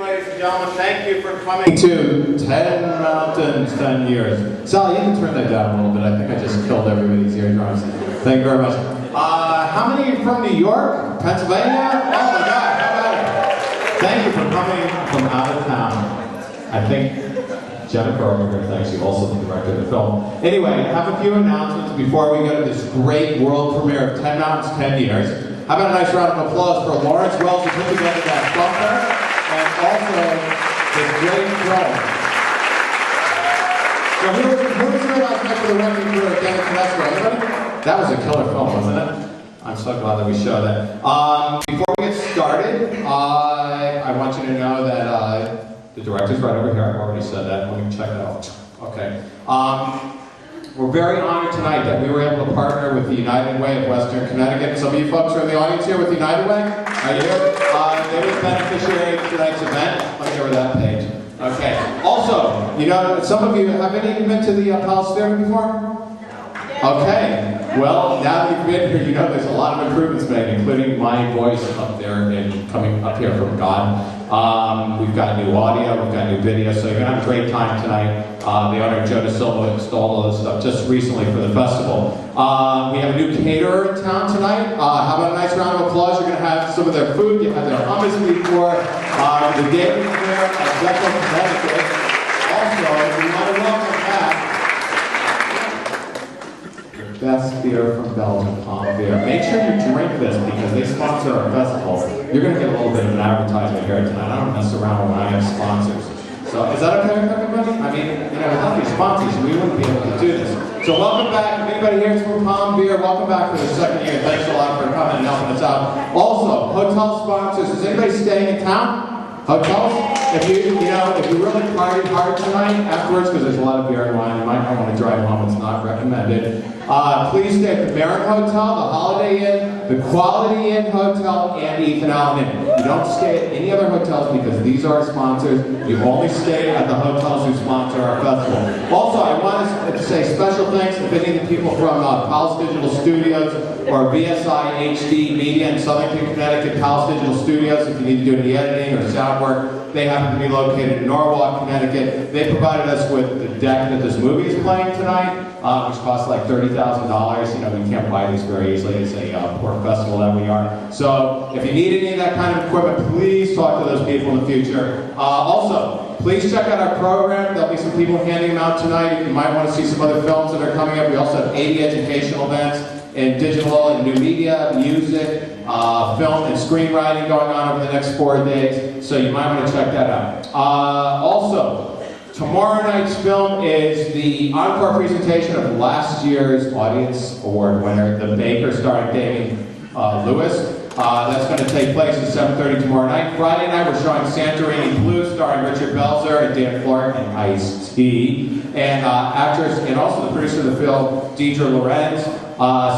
ladies and gentlemen. Thank you for coming to 10 Mountains, 10 Years. Sally, you can turn that down a little bit. I think I just killed everybody's eardrums. Thank you very much. How many are from New York? Pennsylvania? Oh my God, how about it? Thank you for coming from out of town. I think Jennifer over here thanks you, also the director of the film. Anyway, I have a few announcements before we go to this great world premiere of 10 Mountains, 10 Years. How about a nice round of applause for Lawrence Wells who put together that bumper and also this great film. So who was here last night for the wrecking crew at Dennis Tedesco? Anybody? That was a killer film, wasn't it? I'm so glad that we show that. Before we get started, I want you to know that the director's right over here. I've already said that. Let me check that out. Okay. We're very honored tonight that we were able to partner with the United Way of Western Connecticut. Some of you folks are in the audience here with the United Way. Are you here? They were the beneficiary of tonight's event. Let me go over that page. Okay. Also, you know, some of you, have any of you been to the Palace Theater before? Okay. Well, now that you've been here, you know there's a lot of improvements made, including my voice up there and coming up here from God. We've got new audio, we've got new video, so you're going to have a great time tonight. The owner, Joe DeSilva, installed all this stuff just recently for the festival. We have a new caterer in town tonight. How about a nice round of applause? You're going to have some of their food. You have their hummus before the David Fair at Bethel, Connecticut. Also, we want to welcome back the best beer from Belgium, Palm Beer. Make sure you drink this because they sponsor our festival. You're going to get a little bit of an advertisement here tonight. I don't mess around when I have sponsors. So is that okay with everybody? I mean, you know, without these sponsors, we wouldn't be able to do this. So welcome back. If anybody here is from Palm Beer, welcome back for the second year. Thanks a lot for coming and helping us out. Also, hotel sponsors. Is anybody staying in town? Hotels? If you really partied hard tonight afterwards, because there's a lot of beer and wine, you might not want to drive home. It's not recommended. Please stay at the Marin Hotel, the Holiday Inn, the Quality Inn Hotel, and Ethan Allen Inn. You don't stay at any other hotels because these are our sponsors. You only stay at the hotels who sponsor our festival. Also, I want to say special thanks to any of the people from Palace Digital Studios or BSI HD Media in Southington, Connecticut, Palace Digital Studios. If you need to do any editing or sound work, they happen to be located in Norwalk, Connecticut. They provided us with the deck that this movie is playing tonight, which costs like $30,000. You know, we can't buy these very easily. It's a poor festival that we are. So if you need any of that kind of equipment, please talk to those people in the future. Also, please check out our program. There'll be some people handing them out tonight. You might want to see some other films that are coming up. We also have 80 educational events in digital and new media, music, film and screenwriting going on over the next 4 days, so you might want to check that out. Also, tomorrow night's film is the encore presentation of last year's Audience Award winner, The Baker, starring Damien Lewis. That's going to take place at 7:30 tomorrow night. Friday night, we're showing Santorini Blues, starring Richard Belzer and Dan Clark and Ice-T, and actress and also the producer of the film, Deidre Lorenz.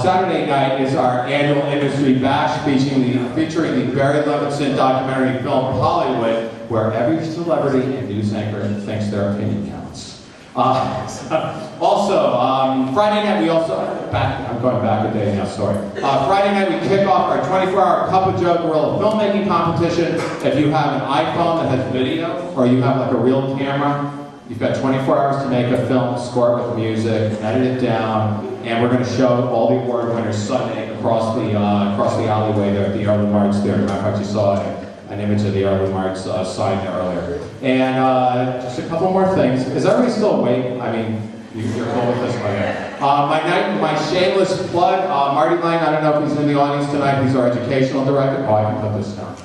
Saturday night is our annual industry bash featuring the Barry Levinson documentary film Hollywood, where every celebrity and news anchor thinks their opinion counts. Friday night we also, I'm going back a day now, sorry. Friday night we kick off our 24-hour Cup of Joe Gorilla filmmaking competition. If you have an iPhone that has video, or you have like a real camera, you've got 24 hours to make a film, score it with music, edit it down, and we're going to show all the award winners Sunday across the alleyway there at the Early March Theater. Matter of fact, you saw an image of the Early March sign there earlier. And just a couple more things. Is everybody still awake? I mean, you're cool with this one. My shameless plug, Marty Lang, I don't know if he's in the audience tonight. He's our educational director. Oh, I can put this down.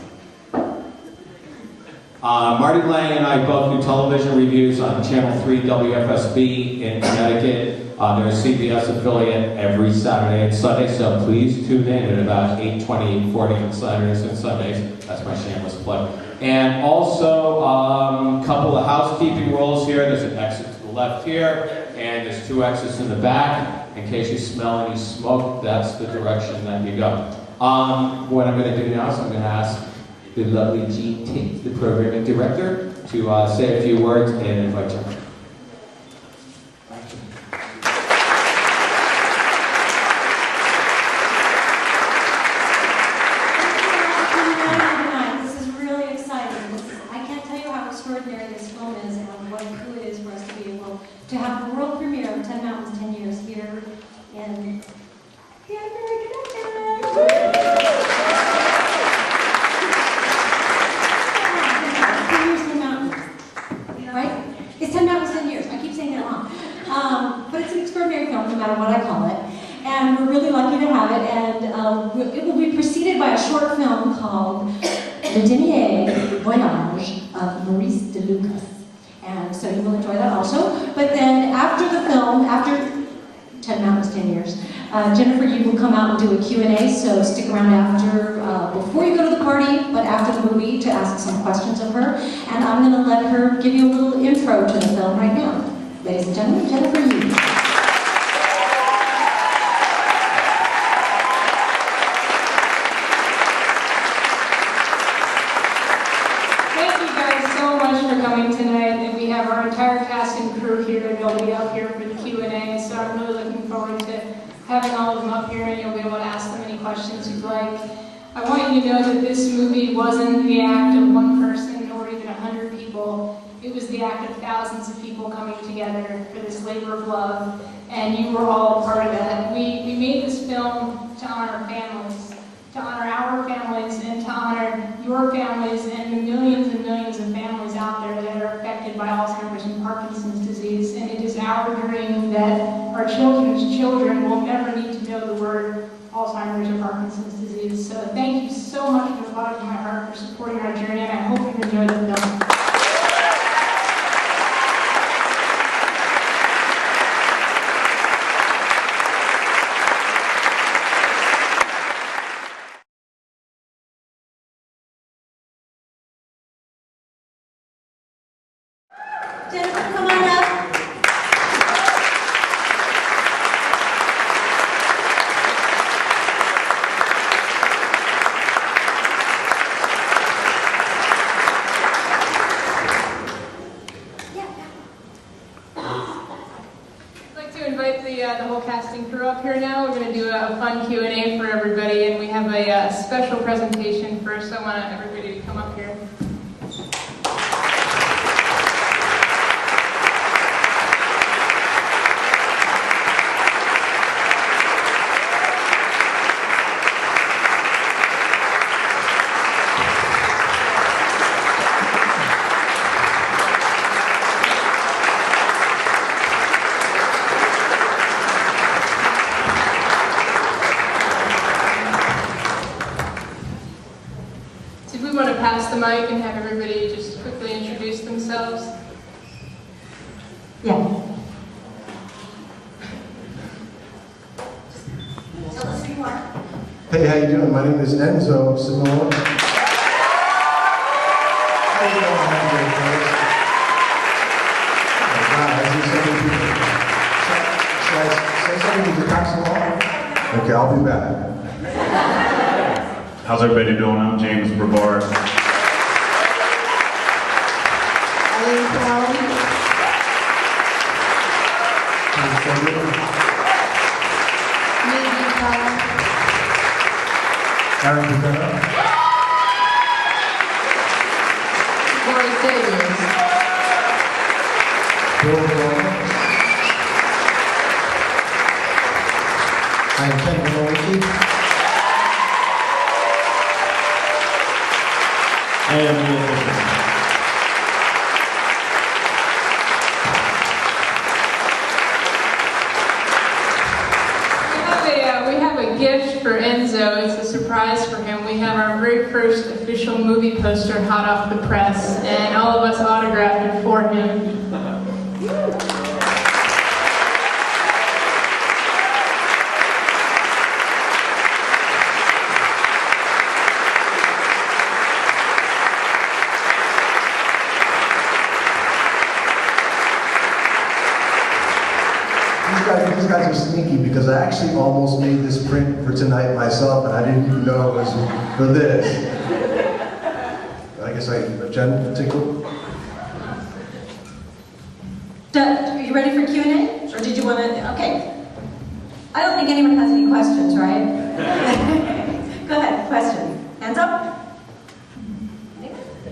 Marty Lang and I both do television reviews on Channel 3 WFSB in Connecticut. They're a CBS affiliate every Saturday and Sunday, so please tune in at about 8:20, 8:40 on Saturdays and Sundays. That's my shameless plug. And also, a couple of housekeeping rules here. There's an exit to the left here, and there's 2 exits in the back. In case you smell any smoke, that's the direction that you go. What I'm going to do now is I'm going to ask the lovely Jean Tate, the programming director, to say a few words and invite you. This is really exciting. I can't tell really lucky to have it, and it will be preceded by a short film called Le Dernier Voyage of Maurice de Lucas. And so you will enjoy that also. But then after the film, after 10 Mountains, 10 Years, Jennifer, you will come out and do a Q&A, so stick around after, before you go to the party, but after the movie to ask some questions of her. And I'm going to let her give you a little intro to the film right now. Ladies and gentlemen, Jennifer Yu. Coming tonight, and we have our entire cast and crew here, and they'll be up here for the Q&A, so I'm really looking forward to having all of them up here, and you'll be able to ask them any questions you'd like. I want you to know that this movie wasn't the act of one person or even 100 people. It was the act of thousands of people coming together for this labor of love, and you were all a part of that. We made this film to honor families, to honor our families, and to honor your families and the millions and millions of families out there that are affected by Alzheimer's and Parkinson's disease. And it is our dream that our children's children will never need to know the word Alzheimer's or Parkinson's disease. So thank you so much from the bottom of my heart for supporting our journey, and I hope you enjoy the film. Jennifer, come on up. I'd like to invite the whole cast and crew up here now. We're going to do a fun Q&A for everybody, and we have a special presentation first. I want everybody to come up here. Pass the mic and have everybody just quickly introduce themselves. Yeah. Tell us who you are. Hey, how you doing? My name is Enzo Simone. How you doing? Oh God, I see so many people. Should I say something to pass along? Okay, I'll be back. How's everybody doing? I'm James Brevard. Aaron Buchanan. Corey Davis. Bill Gorman. I am Ken Bonowicki. And we have a gift for Enzo. It's a surprise for him. We have our very first official movie poster hot off the press, and all of us autographed it for him. These guys are sneaky because I actually almost made this print for tonight myself, and I didn't even know it was for this. I guess Jen, take a look. Are you ready for Q&A? Or did you want to? Okay. I don't think anyone has any questions, right? Go ahead, question. Hands up.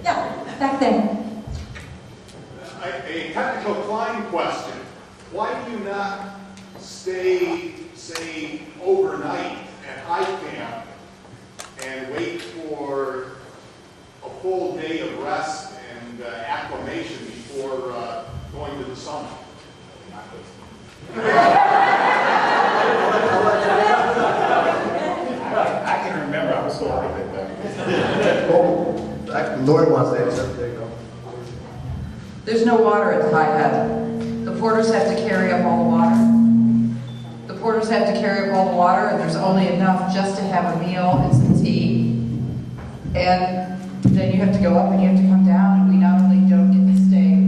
Yeah, back there. A technical Klein question. Why do you not stay, say, overnight at high camp and wait for a full day of rest and acclimation before going to the summit? Lori wants to answer. There you go. There's no water at the high head. The porters have to carry up all the water. The porters have to carry up all the water, and there's only enough just to have a meal and some tea. And then you have to go up and you have to come down, and we not only don't get to stay.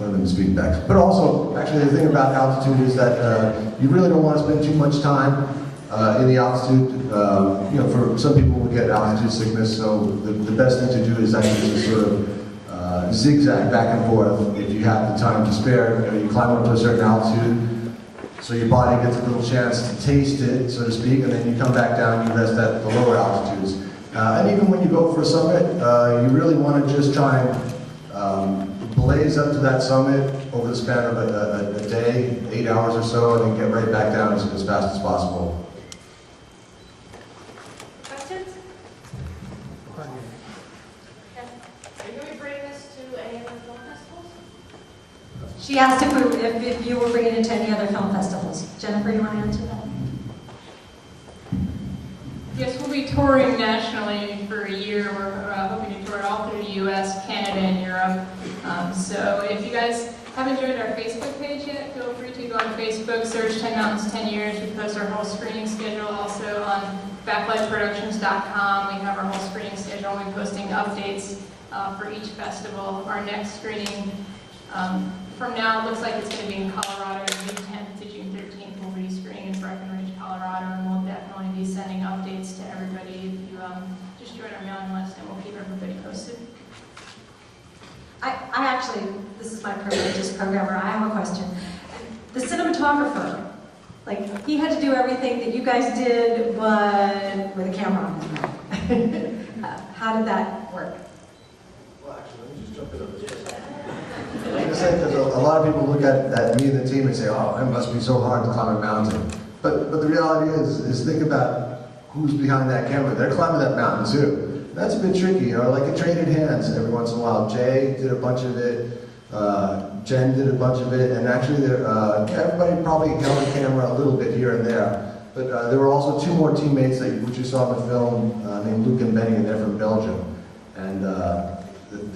Let them speak back. But also, actually, the thing about altitude is that you really don't want to spend too much time in the altitude. You know, for some people will get altitude sickness, so the best thing to do is actually just sort of zigzag back and forth if you have the time to spare. You know, you climb up to a certain altitude, so your body gets a little chance to taste it, so to speak, and then you come back down and you rest at the lower altitudes. And even when you go for a summit, you really want to just try and blaze up to that summit over the span of a day, 8 hours or so, and then get right back down as fast as possible. Questions? Yes. Are you going to bring this to any of the film festivals? She asked if you were bringing it to any other film festivals. Jennifer, you want to answer that? Yes, we'll be touring nationally for a year. We're hoping to tour it all through the U.S., Canada, and Europe. So if you guys haven't joined our Facebook page yet, feel free to go on Facebook, search 10 Mountains, 10 Years. We post our whole screening schedule also on backlightproductions.com. We have our whole screening schedule. We're posting updates for each festival. Our next screening from now looks like it's going to be in Colorado, June 10th to June 13th. We'll be screening in Breckenridge, Colorado, and we'll definitely be sending updates to everybody. If you just join our mailing list, and we'll keep everybody posted. I actually, this is my privilege as programmer, I have a question. The cinematographer, like, he had to do everything that you guys did, but with a camera on his mouth. How did that work? Well, actually, let me just jump in on this. I'm going to say, because a lot of people look at me and the team and say, oh, it must be so hard to climb a mountain. But the reality is think about who's behind that camera. They're climbing that mountain too. That's a bit tricky, you know, like it traded hands every once in a while. Jay did a bunch of it, Jen did a bunch of it, and actually everybody probably held the camera a little bit here and there. But there were also two more teammates which you saw in the film named Luke and Benny, and they're from Belgium. And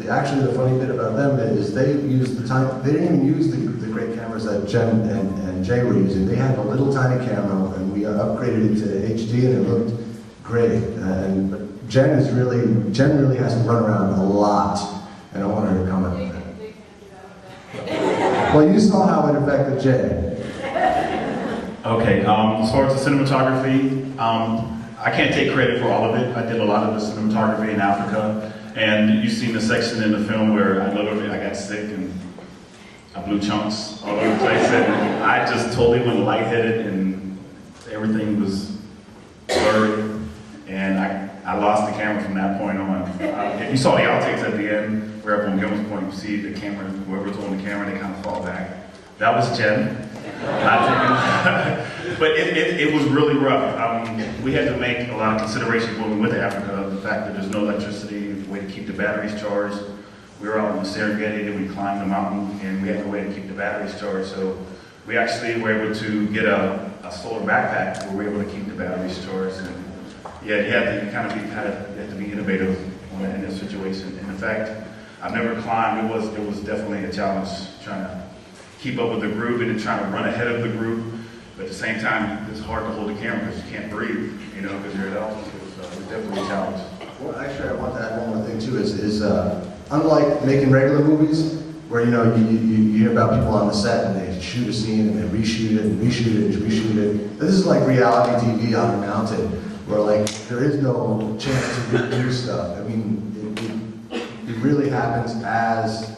actually the funny bit about them is they used they didn't even use the great cameras that Jen and Jay were using. They had a little tiny camera, and we upgraded it to HD, and it looked great. But Jen really has to run around a lot, and I want her to comment on that. Well, you saw how it affected Jay. Okay, as far as the cinematography, I can't take credit for all of it. I did a lot of the cinematography in Africa, and you've seen the section in the film where I got sick and I blew chunks all over the place, and I just totally went lightheaded, and everything was blurry, and I lost the camera from that point on. If you saw the outtakes at the end, where everyone Gilman's point, you see the camera, whoever's on the camera, they kind of fall back. That was Jen. But it was really rough. We had to make a lot of considerations when we went to Africa. The fact that there's no electricity, the way to keep the batteries charged. We were out in the Serengeti, and we climbed the mountain, and we had no way to keep the batteries charged. So we actually were able to get a solar backpack where we were able to keep the batteries charged. And yeah, you had to be innovative in this situation. And in fact, I've never climbed. It was definitely a challenge trying to keep up with the group and then trying to run ahead of the group. But at the same time, it's hard to hold the camera because you can't breathe, you know, because you're at altitude. So it's definitely a challenge. Well, actually, I want to add one more thing too. Is unlike making regular movies, where you hear about people on the set and they shoot a scene and they reshoot it and reshoot it and reshoot it. This is like reality TV on a mountain, where like there is no chance to redo stuff. I mean, it really happens as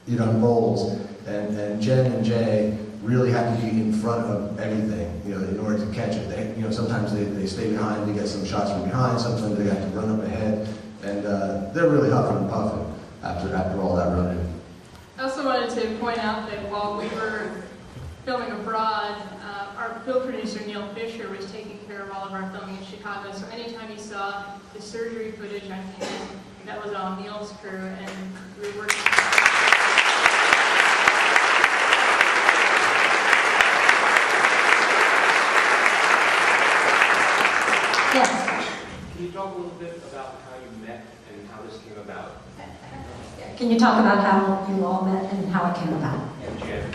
it unfolds. And Jen and Jay really have to be in front of everything, you know, in order to catch it. Sometimes they stay behind to get some shots from behind. Sometimes they have to run up ahead, and they're really huffing and puffing after all that running. I also wanted to point out that while we were filming abroad, our film producer Neil Fisher was taking care of all of our filming in Chicago. So anytime you saw the surgery footage on camera, that was on Neil's crew, and we were working. Yes. Can you talk talk a little bit about how you met and how this came about? Can you talk about how you all met and how it came about? And Jen?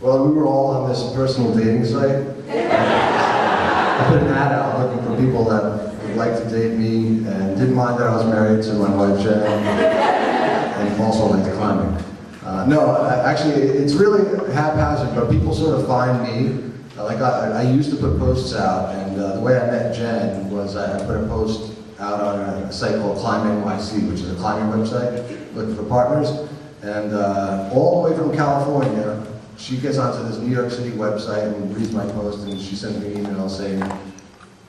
Well, we were all on this personal dating site. I put an ad out looking for people that would like to date me and didn't mind that I was married to my wife Jen and also liked climbing. Actually, it's really haphazard, but people sort of find me. I used to put posts out, and the way I met Jen was I put a post out on a site called Climb NYC, which is a climbing website looking for partners. And all the way from California, she gets onto this New York City website and reads my post, and she sends me an email saying,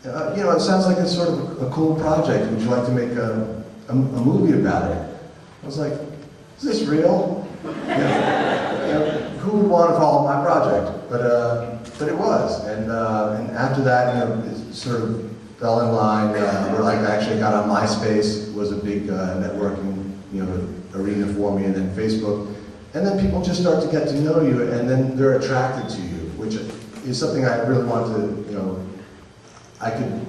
it sounds like it's sort of a cool project. Would you like to make a movie about it? I was like, is this real? Who would want to follow my project? But it was, and after that, it sort of fell in line. Where I actually got on MySpace, was a big networking, arena for me, and then Facebook, and then people just start to get to know you, and then they're attracted to you, which is something I really want to, I could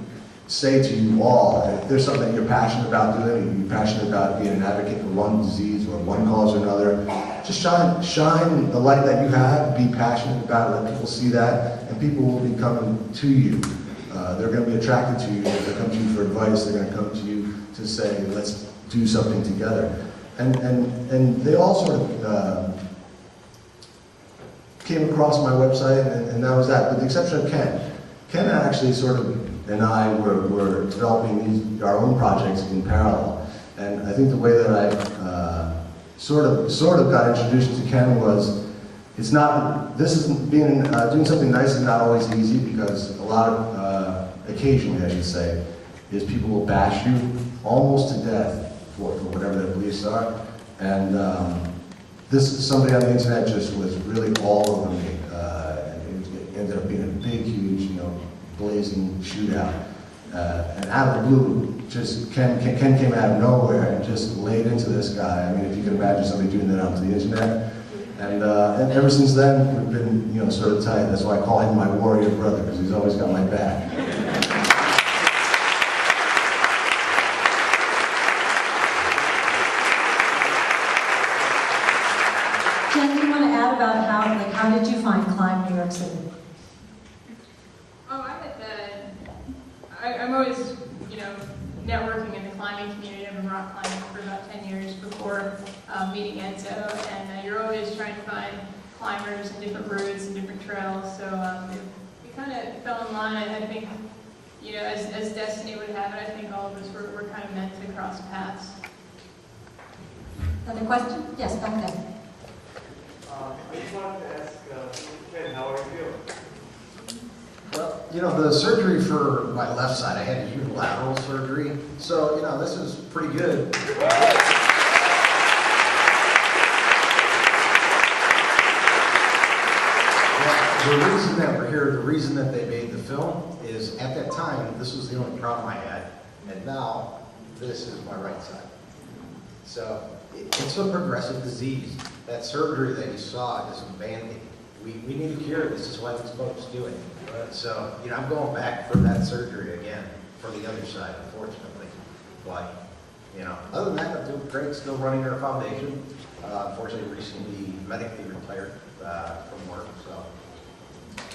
say to you all, if there's something you're passionate about doing, you're passionate about being an advocate for one disease or one cause or another, just shine the light that you have, be passionate about it, let people see that, and people will be coming to you. They're going to be attracted to you, they'll come to you for advice, they're going to come to you to say, let's do something together. And they all sort of came across my website, and that was that, with the exception of Ken. Ken actually and I were developing our own projects in parallel. And I think the way that I sort of got introduced to Ken was, doing something nice is not always easy, because a lot of, occasionally I should say, is people will bash you almost to death for whatever their beliefs are. And somebody on the internet just was really all over me. And it ended up being a big, huge, blazing shootout. And out of the blue, just Ken came out of nowhere and just laid into this guy. I mean, if you can imagine somebody doing that onto the internet. And ever since then, we've been, sort of tight. That's why I call him my warrior brother, because he's always got my back. Jen, do you want to add about how did you find Climb New York City? I'm always, networking in the climbing community. I've been rock climbing for about 10 years before meeting Enzo, and you're always trying to find climbers and different routes and different trails. So we kind of fell in line. I think, as destiny would have it, I think all of us were kind of meant to cross paths. Another question? Yes, back there. I just wanted to ask Ken, how are you feeling? Well, the surgery for my left side, I had unilateral surgery, so, this is pretty good. The reason that we're here, the reason that they made the film is, at that time, this was the only problem I had, and now, this is my right side. So, it's a progressive disease. That surgery that you saw is a Band-Aid. We need a cure. This is what these folks do it. So, I'm going back for that surgery again for the other side, unfortunately. But, other than that, I'm doing great. Still running our foundation. Unfortunately, recently medically retired from work, so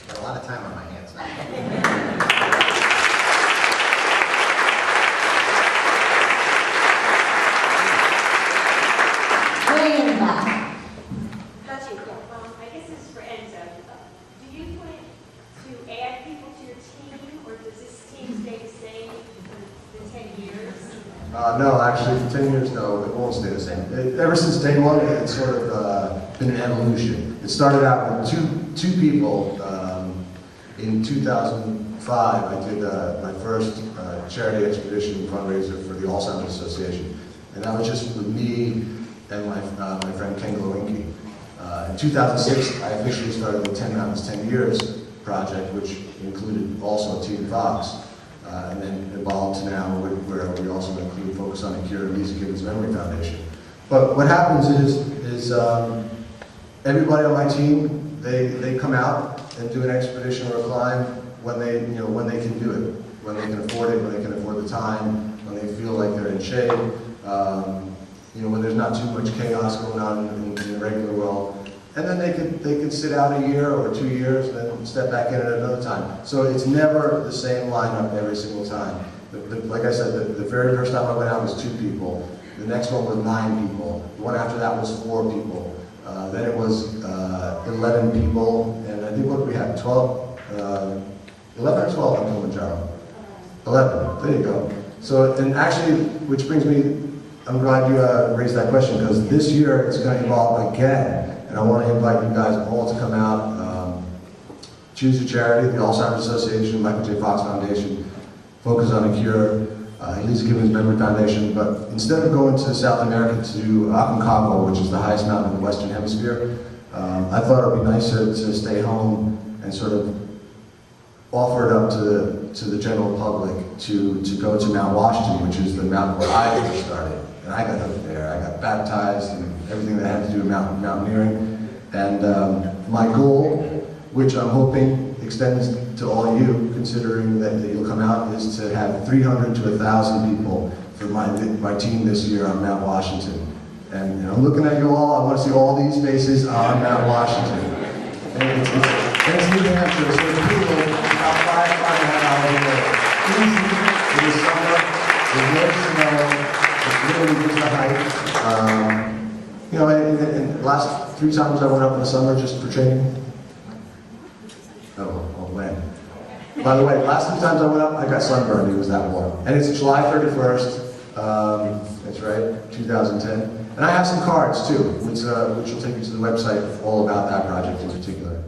got a lot of time on my hands now. Way in the back. That's you. I guess this is for Enzo. Do you plan to add people to your team, or does this team stay the same for the 10 years? No, actually, for 10 years, no, it won't stay the same. Ever since day one, it's sort of been an evolution. It started out with two people. In 2005, I did my first charity expedition fundraiser for the Alzheimer's Association. And that was just with me and my friend Ken Glowinky. In 2006, I officially started the 10 Mountains 10 Years project, which included also Team Fox, and then evolved to now where we also include Focus on the Cure and Lisa Gibbons Memory Foundation. But what happens is everybody on my team, they come out and do an expedition or a climb when they can do it, when they can afford it, when they can afford the time, when they feel like they're in shade, you know, when there's not too much chaos going on in the regular world. And then they could sit out a year or 2 years and then step back in at another time. So it's never the same lineup every single time. Like I said, the very first time I went out was 2 people. The next one was 9 people. The one after that was 4 people. Then it was 11 people, and I think what we had, 11 or 12 on Kilimanjaro? 11, there you go. So, and actually, which brings me, I'm glad you raised that question, because this year it's going to evolve again. And I want to invite you guys all to come out, choose your charity, the Alzheimer's Association, Michael J. Fox Foundation, Focus on a Cure, Elisa Gibbons Memory Foundation. But instead of going to South America to Aconcagua, which is the highest mountain in the Western Hemisphere, I thought it would be nicer to stay home and sort of offer it up to the general public to go to Mount Washington, which is the mountain where I first started. And I got up there, I got baptized and everything that had to do with mountaineering. And my goal, which I'm hoping extends to all you, considering that you'll come out, is to have 300 to 1,000 people for my team this year on Mount Washington. And you know, I'm looking at you all, I want to see all these faces on Mount Washington. And it's New Hampshire, so the people about 5.5 hours away. Easy in the summer, there's no snow, it's really just a hike. You know, and the last 3 times I went up in the summer just for training. Oh, when? By the way, last 2 times I went up, I got sunburned, it was that warm. And it's July 31st, that's right, 2010. And I have some cards too, which will take you to the website all about that project in particular.